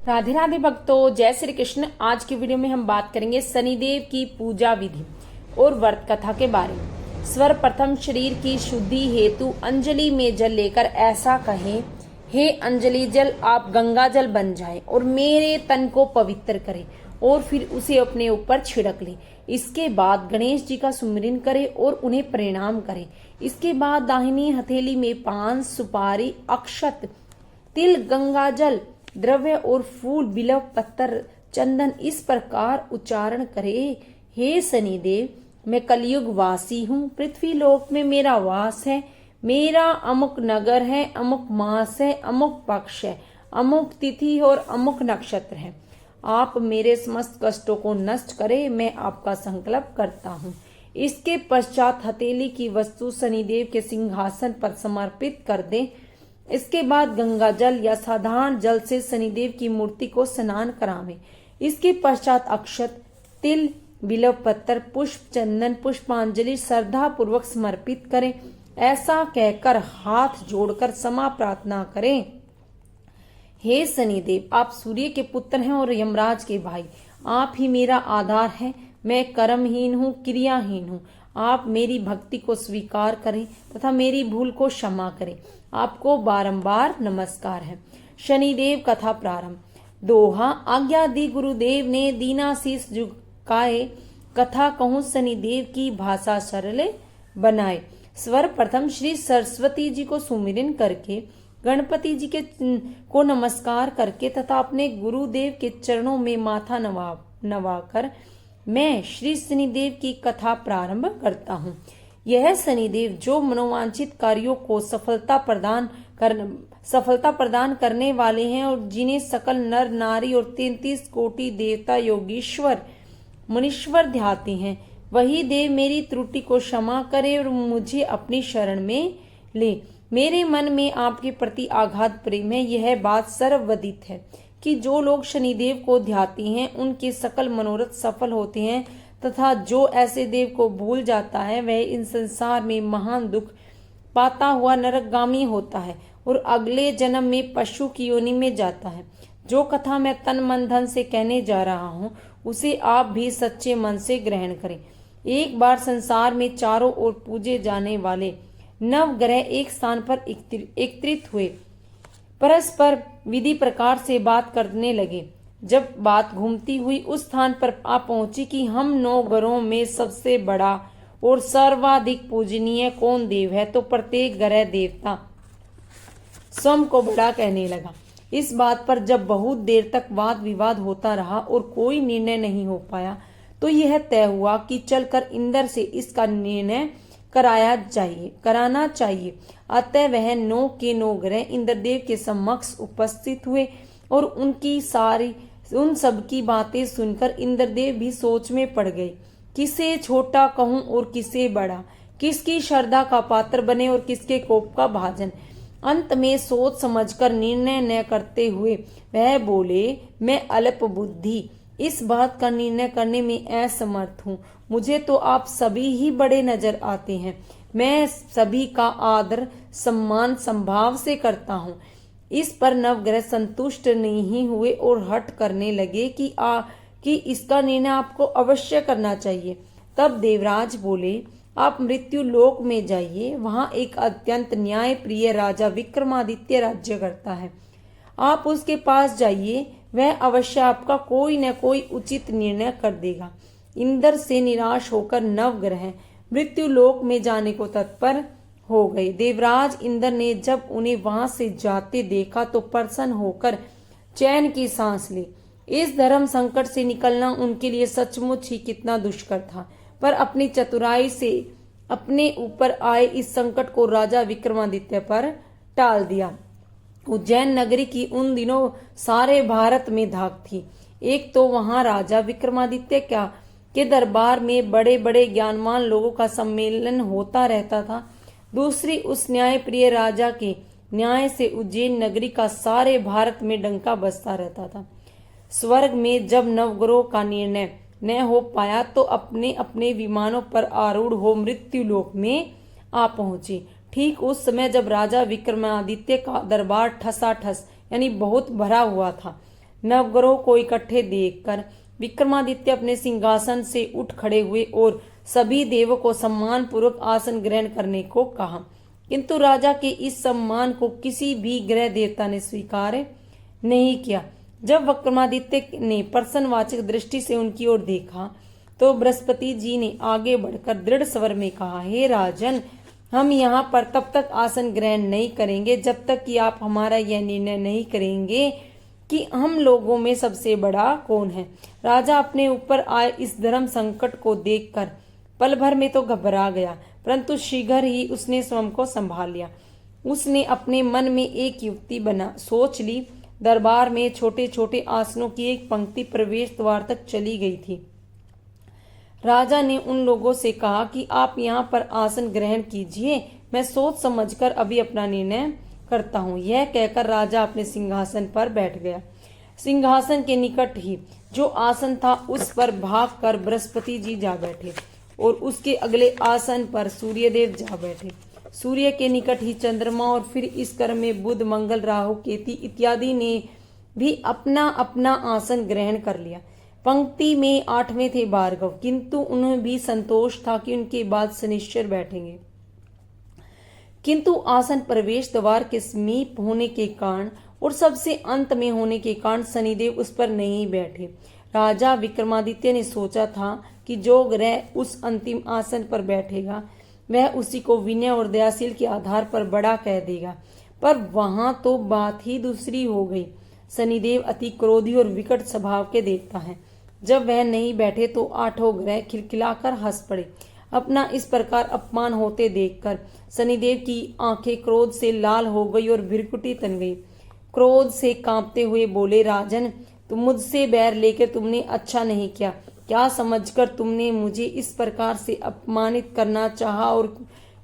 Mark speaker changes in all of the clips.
Speaker 1: राधे राधे भक्तों, जय श्री कृष्ण। आज की वीडियो में हम बात करेंगे शनिदेव की पूजा विधि और व्रत कथा के बारे में। सर्वप्रथम शरीर की शुद्धि हेतु अंजलि में जल लेकर ऐसा कहें, हे अंजलि जल आप गंगा जल बन जाए और मेरे तन को पवित्र करें, और फिर उसे अपने ऊपर छिड़क ले। इसके बाद गणेश जी का सुमिरन करें और उन्हें प्रणाम करें। इसके बाद दाहिनी हथेली में पान, सुपारी, अक्षत, तिल, गंगा जल, द्रव्य और फूल, बिल्व पत्तर, चंदन इस प्रकार उच्चारण करे, हे शनिदेव मैं कलयुग वासी हूँ, पृथ्वी लोक में मेरा वास है, मेरा अमुक नगर है, अमुक मास है, अमुक पक्ष है, अमुक तिथि और अमुक नक्षत्र है। आप मेरे समस्त कष्टों को नष्ट करें, मैं आपका संकल्प करता हूँ। इसके पश्चात हथेली की वस्तु शनिदेव के सिंहासन पर समर्पित कर दें। इसके बाद गंगा जल या साधारण जल से शनिदेव की मूर्ति को स्नान करावें। इसके पश्चात अक्षत, तिल, बिल्व पत्तर, पुष्प, चंदन, पुष्पांजलि श्रद्धा पूर्वक समर्पित करें। ऐसा कहकर हाथ जोड़कर क्षमा प्रार्थना करें। हे शनिदेव आप सूर्य के पुत्र हैं और यमराज के भाई, आप ही मेरा आधार है। मैं कर्महीन हूँ, क्रियाहीन हूँ। आप मेरी भक्ति को स्वीकार करें तथा मेरी भूल को क्षमा करें। आपको बारंबार नमस्कार है। शनिदेव कथा प्रारंभ। दोहा। आज्ञा दी गुरुदेव ने, दीना शीस झुकाए, कथा कहूँ शनिदेव की भाषा सरल बनाए। स्वर प्रथम श्री सरस्वती जी को सुमिरन करके, गणपति जी के को नमस्कार करके तथा अपने गुरुदेव के चरणों में माथा नवाकर मैं श्री शनिदेव की कथा प्रारंभ करता हूँ। यह शनिदेव जो मनोवांछित कार्यों को सफलता प्रदान करने वाले हैं और जिन्हें सकल नर नारी और 33 कोटि देवता योगीश्वर मुनीश्वर ध्याते हैं, वही देव मेरी त्रुटि को क्षमा करे और मुझे अपनी शरण में ले। मेरे मन में आपके प्रति आगाध प्रेम है। यह बात सर्वविदित है कि जो लोग शनिदेव को ध्याते हैं उनके सकल मनोरथ सफल होते हैं, तथा जो ऐसे देव को भूल जाता है वह इन संसार में महान दुख पाता हुआ नरकगामी होता है और अगले जन्म में पशु की योनि में जाता है। जो कथा मैं तन मन धन से कहने जा रहा हूँ उसे आप भी सच्चे मन से ग्रहण करें। एक बार संसार में चारों ओर पूजे जाने वाले नवग्रह एक स्थान पर एकत्रित हुए, परस्पर विधि प्रकार से बात करने लगे। जब बात घूमती हुई उस स्थान पर आ पहुंची कि हम 9 ग्रहों में सबसे बड़ा और सर्वाधिक पूजनीय कौन देव है, तो प्रत्येक ग्रह देवता स्वयं को बड़ा कहने लगा। इस बात पर जब बहुत देर तक वाद विवाद होता रहा और कोई निर्णय नहीं हो पाया, तो यह तय हुआ कि चलकर इंद्र से इसका निर्णय कराना चाहिए। अतः वह 9 के 9 ग्रह इंद्रदेव के समक्ष उपस्थित हुए और उन सब की बातें सुनकर इंद्रदेव भी सोच में पड़ गए। किसे छोटा कहूं और किसे बड़ा, किसकी श्रद्धा का पात्र बने और किसके कोप का भाजन। अंत में सोच समझकर निर्णय न करते हुए वह बोले, मैं अल्प बुद्धि, इस बात का निर्णय करने में असमर्थ हूँ। मुझे तो आप सभी ही बड़े नजर आते हैं। मैं सभी का आदर सम्मान संभाव से करता हूँ। इस पर नवग्रह संतुष्ट नहीं हुए और हठ करने लगे कि इसका निर्णय आपको अवश्य करना चाहिए। तब देवराज बोले, आप मृत्यु लोक में जाइए, वहां एक अत्यंत न्याय प्रिय राजा विक्रमादित्य राज्य करता है। आप उसके पास जाइए, वह अवश्य आपका कोई न कोई उचित निर्णय कर देगा। इंद्र से निराश होकर नवग्रह मृत्यु लोक में जाने को तत्पर हो गए। देवराज इंद्र ने जब उन्हें वहां से जाते देखा तो प्रसन्न होकर चैन की सांस ली। इस धर्म संकट से निकलना उनके लिए सचमुच ही कितना दुष्कर था, पर अपनी चतुराई से अपने ऊपर आए इस संकट को राजा विक्रमादित्य पर टाल दिया। उज्जैन नगरी की उन दिनों सारे भारत में धाक थी। एक तो वहां राजा विक्रमादित्य के दरबार में बड़े बड़े ज्ञानवान लोगों का सम्मेलन होता रहता था। दूसरी उस न्याय प्रिय राजा के न्याय से उज्जैन नगरी का सारे भारत में डंका बजता रहता था। स्वर्ग में जब नवग्रहों का निर्णय न हो पाया तो अपने अपने विमानों पर आरूढ़ हो मृत्यु लोक में आ पहुंचे। ठीक उस समय जब राजा विक्रमादित्य का दरबार ठसाठस यानी बहुत भरा हुआ था, नवग्रहों को इकट्ठे देखकर विक्रमादित्य अपने सिंहासन से उठ खड़े हुए और सभी देवों को सम्मान पूर्वक आसन ग्रहण करने को कहा, किंतु राजा के इस सम्मान को किसी भी ग्रह देवता ने स्वीकार नहीं किया। जब विक्रमादित्य ने प्रसन्नवाचक दृष्टि से उनकी ओर देखा तो बृहस्पति जी ने आगे बढ़कर दृढ़ स्वर में कहा, हे राजन, हम यहाँ पर तब तक आसन ग्रहण नहीं करेंगे जब तक कि आप हमारा यह निर्णय नहीं करेंगे कि हम लोगों में सबसे बड़ा कौन है। राजा अपने ऊपर आए इस धर्म संकट को देखकर पल भर में तो घबरा गया, परंतु शीघ्र ही उसने स्वयं को संभाल लिया। उसने अपने मन में एक युक्ति सोच ली। दरबार में छोटे छोटे आसनों की एक पंक्ति प्रवेश द्वार तक चली गई थी। राजा ने उन लोगों से कहा कि आप यहाँ पर आसन ग्रहण कीजिए, मैं सोच समझकर अभी अपना निर्णय करता हूँ। यह कहकर राजा अपने सिंहासन पर बैठ गया। सिंहासन के निकट ही जो आसन था उस पर भागकर बृहस्पति जी जा बैठे और उसके अगले आसन पर सूर्यदेव जा बैठे। सूर्य के निकट ही चंद्रमा और फिर इस क्रम में बुध, मंगल, राहु, केतु इत्यादि ने भी अपना अपना आसन ग्रहण कर लिया। पंक्ति में 8वें थे भार्गव, किंतु उन्हें भी संतोष था कि उनके बाद शनिश्चर बैठेंगे। किंतु आसन प्रवेश द्वार के समीप होने के कारण और सबसे अंत में होने के कारण शनिदेव उस पर नहीं बैठे। राजा विक्रमादित्य ने सोचा था कि जो ग्रह उस अंतिम आसन पर बैठेगा वह उसी को विनय और दयाशील के आधार पर बड़ा कह देगा, पर वहां तो बात ही दूसरी हो गई। शनिदेव अति क्रोधी और विकट स्वभाव के देवता हैं। जब वह नहीं बैठे तो 8 ग्रह खिलखिलाकर हंस पड़े। अपना इस प्रकार अपमान होते देखकर शनिदेव की आंखें क्रोध से लाल हो गई और भ्रिकुटी तन गई। क्रोध से कांपते हुए बोले, राजन, तुम मुझसे बैर लेकर तुमने अच्छा नहीं किया। क्या समझकर तुमने मुझे इस प्रकार से अपमानित करना चाहा और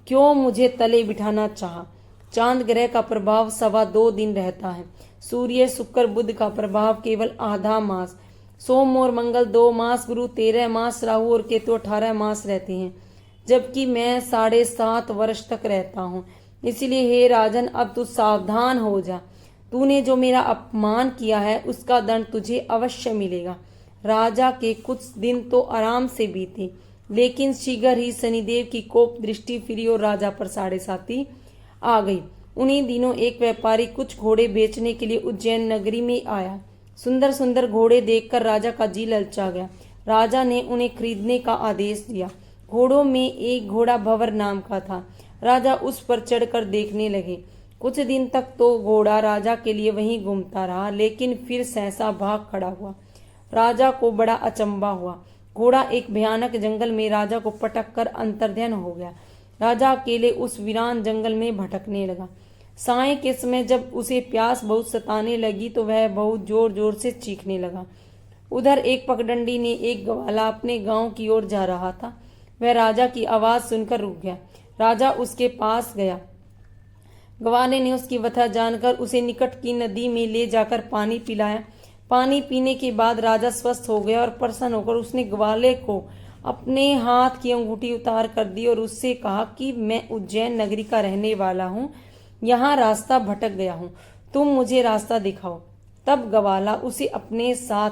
Speaker 1: क्यों मुझे तले बिठाना चाहा? चांद ग्रह का प्रभाव 2.25 दिन रहता है। सूर्य, शुक्र, बुध का प्रभाव केवल आधा मास, सोम और मंगल 2 मास, गुरु 13 मास, राहु और केतु 18 मास रहते हैं, जबकि मैं 7.5 वर्ष तक रहता हूँ। इसलिए हे राजन, अब तू सावधान हो जा। तूने जो मेरा अपमान किया है उसका दंड तुझे अवश्य मिलेगा। राजा के कुछ दिन तो आराम से बीते, लेकिन शीघ्र ही शनिदेव की कोप दृष्टि फिरी और राजा पर 7.5 आ गई। उन्हीं दिनों एक व्यापारी कुछ घोड़े बेचने के लिए उज्जैन नगरी में आया। सुंदर सुंदर घोड़े देखकर राजा का जी ललचा गया। राजा ने उन्हें खरीदने का आदेश दिया। घोड़ों में एक घोड़ा भंवर नाम का था। राजा उस पर चढ़कर देखने लगे। कुछ दिन तक तो घोड़ा राजा के लिए वहीं घूमता रहा, लेकिन फिर सहसा भाग खड़ा हुआ। राजा को बड़ा अचंबा हुआ। घोड़ा एक भयानक जंगल में राजा को पटक कर अंतर्ध्यान हो गया। राजा अकेले उस वीरान जंगल में भटकने लगा। साय के समय जब उसे प्यास बहुत सताने लगी तो वह बहुत जोर जोर से चीखने लगा। उधर एक पगडंडी ने एक ग्वाला अपने गांव की ओर जा रहा था। वह राजा की आवाज सुनकर रुक गया। राजा उसके पास गया। ग्वाले ने उसकी व्यथा जानकर उसे निकट की नदी में ले जाकर पानी पिलाया। पानी पीने के बाद राजा स्वस्थ हो गया और प्रसन्न होकर उसने ग्वाले को अपने हाथ की अंगूठी उतार कर दी और उससे कहा कि मैं उज्जैन नगरी का रहने वाला हूँ, यहाँ रास्ता भटक गया हूँ, तुम मुझे रास्ता दिखाओ। तब ग्वाला उसे अपने साथ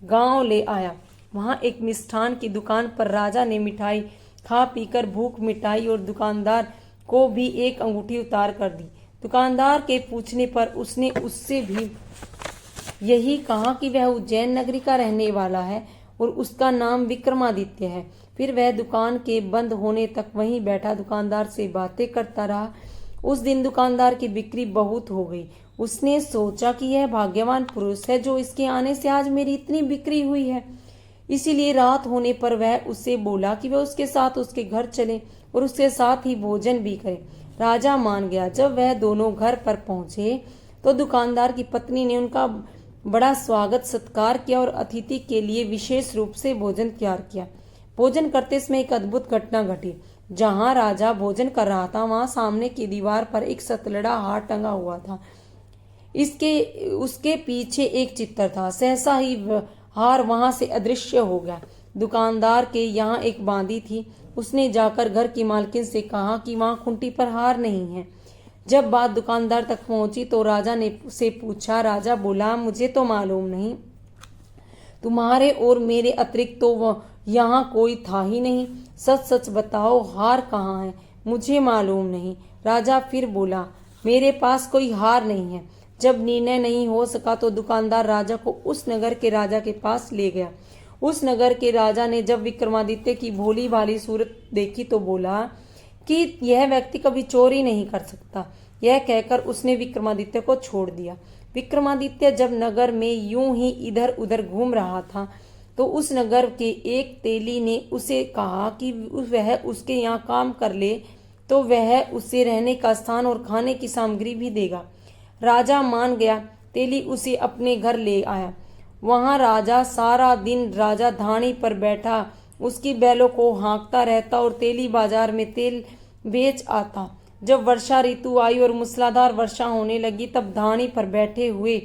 Speaker 1: गांव ले आया। वहां एक मिष्ठान की दुकान पर राजा ने मिठाई खा पीकर भूख मिटाई और दुकानदार को भी एक अंगूठी उतार कर दी। दुकानदार के पूछने पर उसने उससे भी यही कहा कि वह उज्जैन नगरी का रहने वाला है और उसका नाम विक्रमादित्य है। फिर वह दुकान के बंद होने तक वहीं बैठा दुकानदार से बातें करता रहा। उस दिन दुकानदार की बिक्री बहुत हो गई। उसने सोचा कि यह भाग्यवान पुरुष है जो इसके आने से आज मेरी इतनी बिक्री हुई है। इसीलिए रात होने पर वह उससे बोला कि वह उसके साथ उसके घर चले और उसके साथ ही भोजन भी करे। राजा मान गया। जब वह दोनों घर पर पहुंचे तो दुकानदार की पत्नी ने उनका बड़ा स्वागत सत्कार किया और अतिथि के लिए विशेष रूप से भोजन तैयार किया। भोजन करते समय एक अद्भुत घटना घटी। जहां राजा भोजन कर रहा था वहां सामने की दीवार पर एक सतलड़ा हार टंगा हुआ था। उसके पीछे एक चित्र था। सहसा ही हार वहां से अदृश्य हो गया। दुकानदार के यहाँ एक बांदी थी। उसने जाकर घर की मालकिन से कहा कि वहां खूंटी पर हार नहीं है। जब बात दुकानदार तक पहुंची तो राजा ने से पूछा। राजा बोला, मुझे तो मालूम नहीं, तुम्हारे और मेरे अतिरिक्त तो वह यहाँ कोई था ही नहीं। सच सच बताओ, हार कहाँ है? मुझे मालूम नहीं। राजा फिर बोला, मेरे पास कोई हार नहीं है। जब निर्णय नहीं हो सका तो दुकानदार राजा को उस नगर के राजा के पास ले गया। उस नगर के राजा ने जब विक्रमादित्य की भोली भाली सूरत देखी तो बोला कि यह व्यक्ति कभी चोरी नहीं कर सकता। यह कहकर उसने विक्रमादित्य को छोड़ दिया। विक्रमादित्य जब नगर में यूं ही इधर उधर घूम रहा था तो उस नगर के एक तेली ने उसे कहा कि वह उसके यहाँ काम कर ले तो वह उसे रहने का स्थान और खाने की सामग्री भी देगा। राजा मान गया। तेली उसे अपने घर ले आया। वहां राजा सारा दिन राजधानी पर बैठा उसकी बैलों को हाँकता रहता और तेली बाजार में तेल बेच आता। जब वर्षा ऋतु आई और मूसलाधार वर्षा होने लगी तब धानी पर बैठे हुए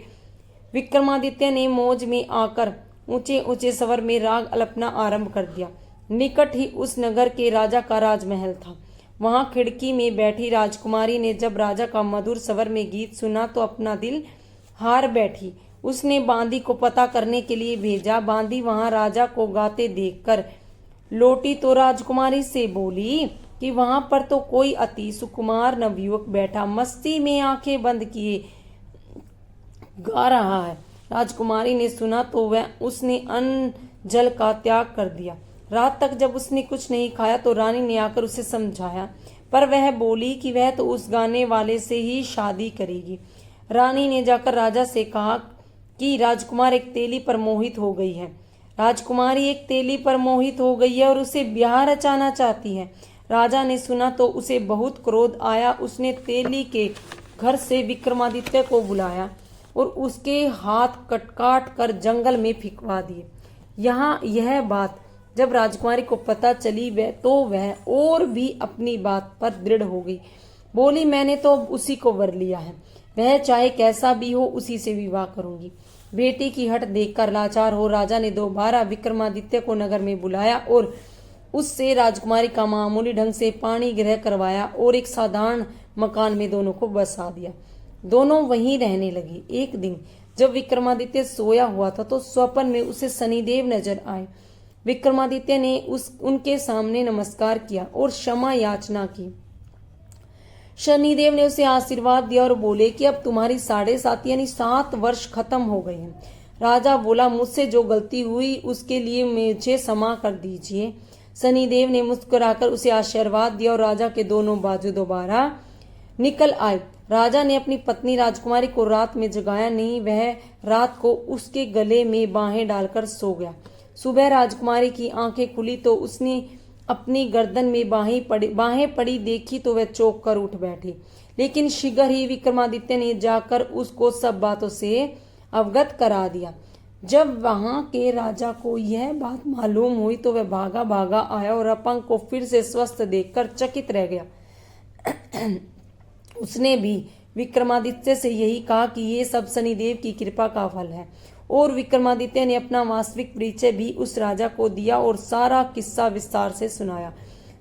Speaker 1: विक्रमादित्य ने मौज में आकर ऊंचे ऊंचे स्वर में राग अल्पना आरंभ कर दिया। निकट ही उस नगर के राजा का राजमहल था। वहां खिड़की में बैठी राजकुमारी ने जब राजा का मधुर स्वर में गीत सुना तो अपना दिल हार बैठी। उसने बांदी को पता करने के लिए भेजा। बांदी वहां राजा को गाते देखकर लौटी तो राजकुमारी से बोली कि वहां पर तो कोई अति सुकुमार नवयुवक बैठा मस्ती में आंखें बंद किए गा रहा है। राजकुमारी ने सुना तो वह उसने अन्न जल का त्याग कर दिया। रात तक जब उसने कुछ नहीं खाया तो रानी ने आकर उसे समझाया, पर वह बोली कि वह तो उस गाने वाले से ही शादी करेगी। रानी ने जाकर राजा से कहा कि राजकुमार एक तेली पर मोहित हो गई है। राजकुमारी एक तेली पर मोहित हो गई है और उसे ब्याह रचाना चाहती है। राजा ने सुना तो उसे बहुत क्रोध आया। उसने तेली के घर से विक्रमादित्य को बुलाया और उसके हाथ काट कर जंगल में फिकवा दिए। यहाँ यह बात जब राजकुमारी को पता चली वह और भी अपनी बात पर दृढ़ हो गई। बोली, मैंने तो उसी को वर लिया है, वह चाहे कैसा भी हो उसी से विवाह करूंगी। बेटी की हट देखकर लाचार हो राजा ने दोबारा विक्रमादित्य को नगर में बुलाया और उससे राजकुमारी का मामूली ढंग से पाणी ग्रह करवाया और एक साधारण मकान में दोनों को बसा दिया। दोनों वहीं रहने लगी। एक दिन जब विक्रमादित्य सोया हुआ था तो स्वप्न में उसे शनिदेव नजर आए। विक्रमादित्य ने उनके सामने नमस्कार किया और क्षमा याचना की। शनिदेव ने उसे आशीर्वाद दिया और बोले कि अब तुम्हारी 7.5 यानी 7 वर्ष खत्म हो गए हैं। राजा बोला, मुझसे जो गलती हुई उसके लिए मुझे क्षमा कर दीजिए। शनिदेव ने मुस्कुराकर उसे आशीर्वाद दिया और राजा के दोनों बाजू दोबारा निकल आए। राजा ने अपनी पत्नी राजकुमारी को रात में जगाया नहीं। वह रात को उसके गले में बाहें डालकर सो गया। सुबह राजकुमारी की आंखें खुली तो उसने अपनी गर्दन में बाहें पड़ी देखी तो वह चौंक कर उठ बैठी। लेकिन शीघ्र ही विक्रमादित्य ने जाकर उसको सब बातों से अवगत करा दिया। जब वहां के राजा को यह बात मालूम हुई तो वह भागा भागा आया और अपंग को फिर से स्वस्थ देखकर चकित रह गया। उसने भी विक्रमादित्य से यही कहा कि ये सब शनिदेव की कृपा का फल है और विक्रमादित्य ने अपना वास्तविक परिचय भी उस राजा को दिया और सारा किस्सा विस्तार से सुनाया।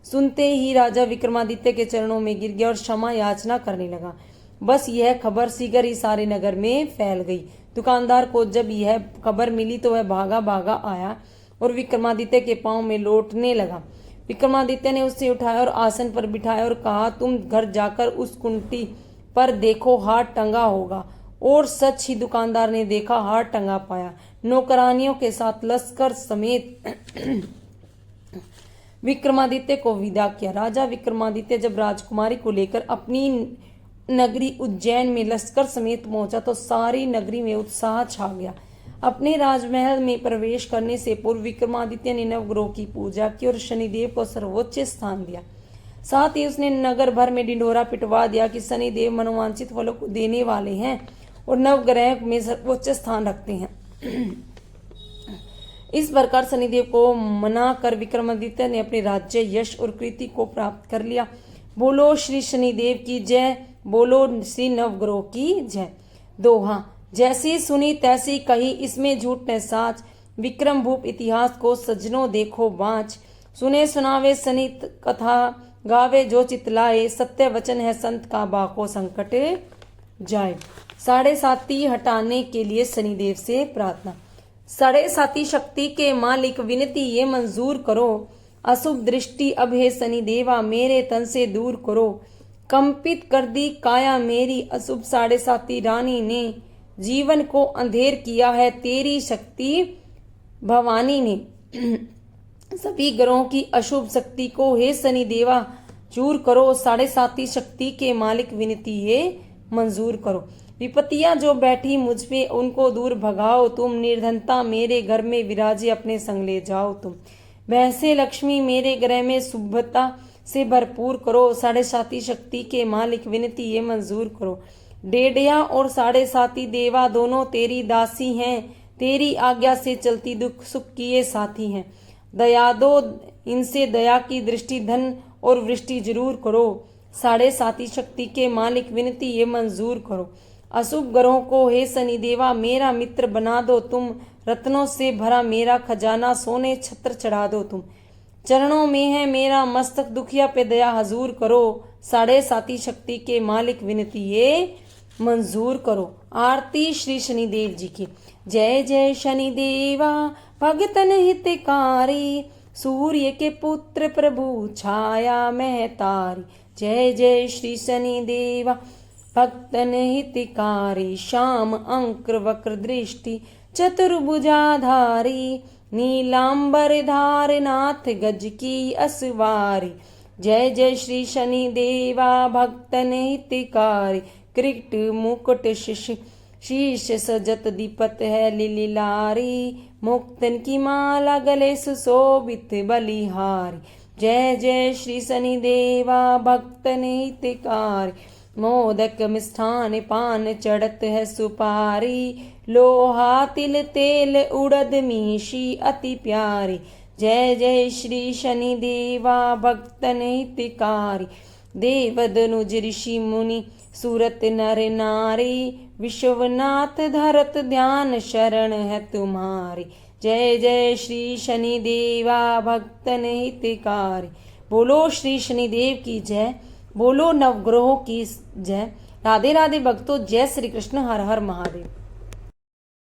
Speaker 1: सुनते ही राजा विक्रमादित्य के चरणों में गिर गया और क्षमा याचना करने लगा। बस यह खबर शीघ्र ही सारे नगर में फैल गई। दुकानदार को जब यह खबर मिली तो वह भागा भागा आया और विक्रमादित्य के पांव में लौटने लगा। विक्रमादित्य ने उसे उठाया और आसन पर बिठाया और कहा, तुम घर जाकर उस कुंटी पर देखो, हाथ टंगा होगा। और सच ही दुकानदार ने देखा, हाथ टंगा पाया। नौकरानियों के साथ लश्कर समेत विक्रमादित्य को विदा किया। राजा विक्रमादित्य जब राजकुमारी को लेकर अपनी नगरी उज्जैन में लश्कर समेत पहुंचा तो सारी नगरी में उत्साह छा गया। अपने राजमहल में प्रवेश करने से पूर्व विक्रमादित्य ने नवग्रह की पूजा की और शनिदेव को सर्वोच्च स्थान दिया। साथ ही उसने नगर भर में ढिंढोरा पिटवा दिया कि शनिदेव मनोवांछित फलों को देने वाले हैं और नवग्रह में सर्वोच्च स्थान रखते हैं। इस प्रकार शनिदेव को मना कर विक्रमादित्य ने अपने राज्य, यश और कीर्ति को प्राप्त कर लिया। बोलो श्री शनिदेव की जय, बोलो श्री नवग्रह की जय। दोहा, जैसी सुनी तैसी कही, इसमें झूठ न साच। विक्रम भूप इतिहास को सज्जनों देखो बाँच। सुने सुनावे शनि कथा, गावे जो चितलाए, सत्य वचन है संत का, बाको संकट जाए। साढ़े साती हटाने के लिए शनिदेव से प्रार्थना। साढ़े साती शक्ति के मालिक विनती ये मंजूर करो, अशुभ दृष्टि अब हे शनिदेवा मेरे तन से दूर करो। कंपित कर दी काया मेरी अशुभ साढ़े साती रानी ने, जीवन को अंधेर किया है तेरी शक्ति भवानी ने। सभी ग्रहों की अशुभ शक्ति को हे शनिदेवा चूर करो, साढ़े साती शक्ति के मालिक विनती ये मंजूर करो। विपत्तियां जो बैठी मुझ पे उनको दूर भगाओ तुम, निर्धनता मेरे घर में विराजे अपने संग ले जाओ तुम। वैसे लक्ष्मी मेरे ग्रह में शुभता से भरपूर करो, साढ़े साती शक्ति के मालिक विनती ये मंजूर करो। डेढ़िया और साढ़े साती देवा दोनों तेरी दासी हैं, तेरी आज्ञा से चलती दुख सुख किए साथी हैं। दया दो इनसे दया की दृष्टि, धन और वृष्टि जरूर करो, साढ़े साती शक्ति के मालिक विनती ये मंजूर करो। अशुभ ग्रहों को हे शनिदेवा मेरा मित्र बना दो तुम, रत्नों से भरा मेरा खजाना सोने छत्र चढ़ा दो तुम। चरणों में है मेरा मस्तक, दुखिया पे दया हजूर करो, साढ़े साती शक्ति के मालिक विनती ये मंजूर करो। आरती श्री शनिदेव जी की। जय जय शनिदेवा भगतन हितकारी, सूर्य के पुत्र प्रभु छाया में तारी। जय जय श्री शनिदेवा भक्तन हितकारी, श्याम अंक्र वक्र दृष्टि चतुर्भुजाधारी, नीलांबर धार नाथ गज की असवारी। जय जय श्री शनिदेवा भक्तन हितकारी, किरीट मुकुट शीश सजत दीपत है लिलिलारी, मुक्तन की माला गले सुशोभित बलिहारी। जय जय श्री शनिदेवा भक्तन हितकारी, मोदक मिष्ठान पान चढ़त है सुपारी, लोहा तिल तेल उड़द मीशी अति प्यारी। जय जय श्री शनिदेवा भक्तन हितकारी, देव दनुज ऋषि मुनि सूरत नर नारी, विश्वनाथ धरत ध्यान शरण है तुम्हारी। जय जय श्री शनिदेवा भक्तन हितकारी। बोलो श्री शनिदेव की जय, बोलो नवग्रहों की जय। राधे राधे भक्तों, जय श्री कृष्ण, हर हर महादेव।